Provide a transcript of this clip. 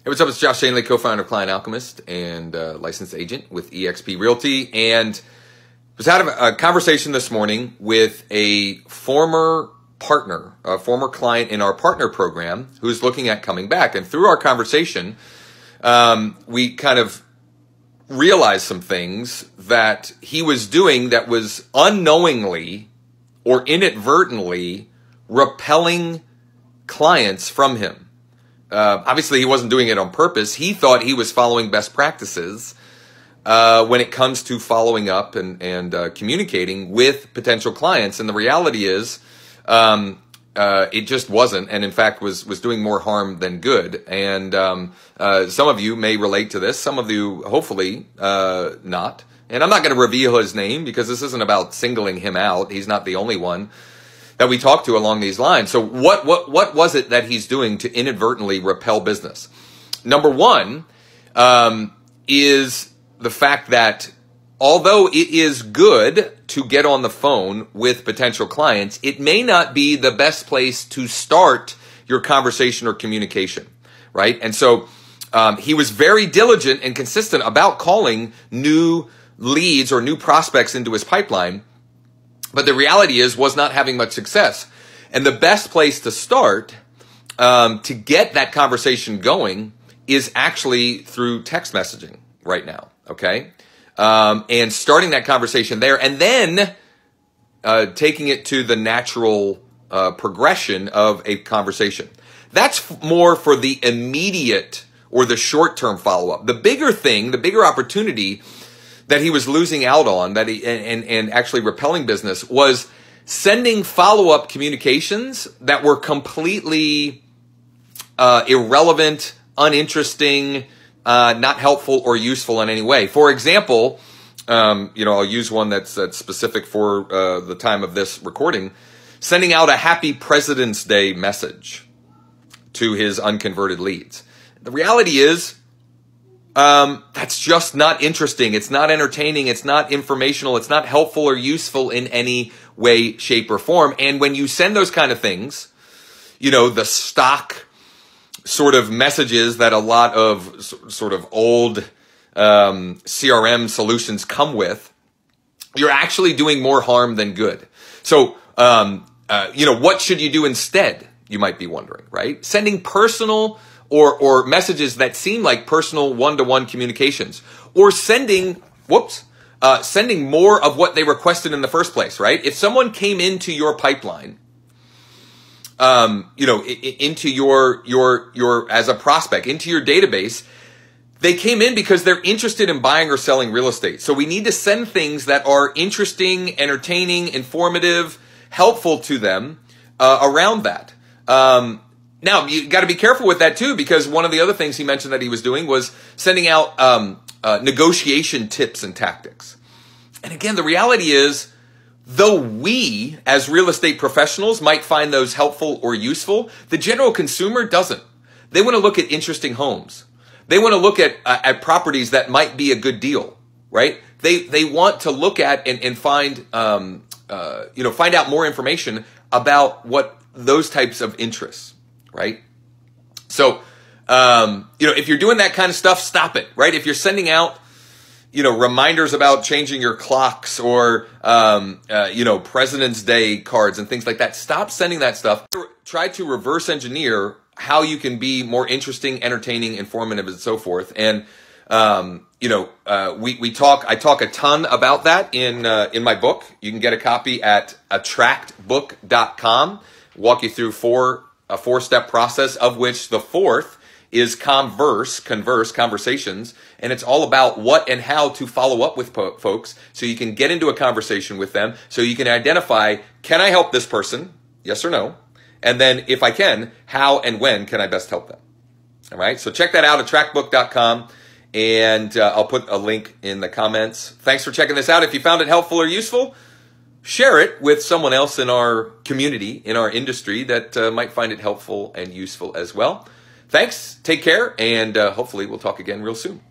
Hey, what's up? It's Josh Schoenly, co-founder of Client Alchemist and licensed agent with eXp Realty. And was having a conversation this morning with a former partner, a former client in our partner program who's looking at coming back. And through our conversation, we kind of realized some things that he was doing that was unknowingly or inadvertently repelling clients from him. Obviously, he wasn't doing it on purpose. He thought he was following best practices when it comes to following up and communicating with potential clients. And the reality is, it just wasn't, and in fact was doing more harm than good. And some of you may relate to this. Some of you, hopefully, not. And I'm not going to reveal his name because this isn't about singling him out. He's not the only one that we talked to along these lines. So what was it that he's doing to inadvertently repel business? Number one is the fact that although it is good to get on the phone with potential clients, it may not be the best place to start your conversation or communication, right? And so he was very diligent and consistent about calling new leads or new prospects into his pipeline. But the reality is, was not having much success. And the best place to start to get that conversation going is actually through text messaging right now, okay? And starting that conversation there and then taking it to the natural progression of a conversation. That's more for the immediate or the short-term follow-up. The bigger thing, the bigger opportunity that he was losing out on, that he and actually repelling business, was sending follow-up communications that were completely irrelevant, uninteresting, not helpful or useful in any way. For example, I'll use one that's specific for the time of this recording, sending out a Happy President's Day message to his unconverted leads. The reality is, that's just not interesting. It's not entertaining. It's not informational. It's not helpful or useful in any way, shape, or form. And when you send those kind of things, the stock sort of messages that a lot of sort of old CRM solutions come with, you're actually doing more harm than good. So, what should you do instead? You might be wondering, right? Sending personal or messages that seem like personal one-to-one communications, or sending more of what they requested in the first place, right? If someone came into your pipeline, into your as a prospect, into your database, they came in because they're interested in buying or selling real estate. So we need to send things that are interesting, entertaining, informative, helpful to them around that. Now, you got to be careful with that too, because one of the other things he mentioned that he was doing was sending out negotiation tips and tactics. And again, the reality is, though we as real estate professionals might find those helpful or useful, the general consumer doesn't. They want to look at interesting homes. They want to look at properties that might be a good deal, right? They want to look at and find find out more information about what those types of interests. Right? So, if you're doing that kind of stuff, stop it, right? If you're sending out, reminders about changing your clocks or, President's Day cards and things like that, stop sending that stuff. Try to reverse engineer how you can be more interesting, entertaining, informative, and so forth. And, I talk a ton about that in my book. You can get a copy at attractbook.com. Walk you through a four-step process, of which the fourth is conversations. And it's all about what and how to follow up with folks so you can get into a conversation with them, so you can identify, can I help this person? Yes or no? And then if I can, how and when can I best help them? All right. So check that out, attractbook.com. And I'll put a link in the comments. Thanks for checking this out. If you found it helpful or useful, share it with someone else in our community, in our industry that might find it helpful and useful as well. Thanks, take care, and hopefully we'll talk again real soon.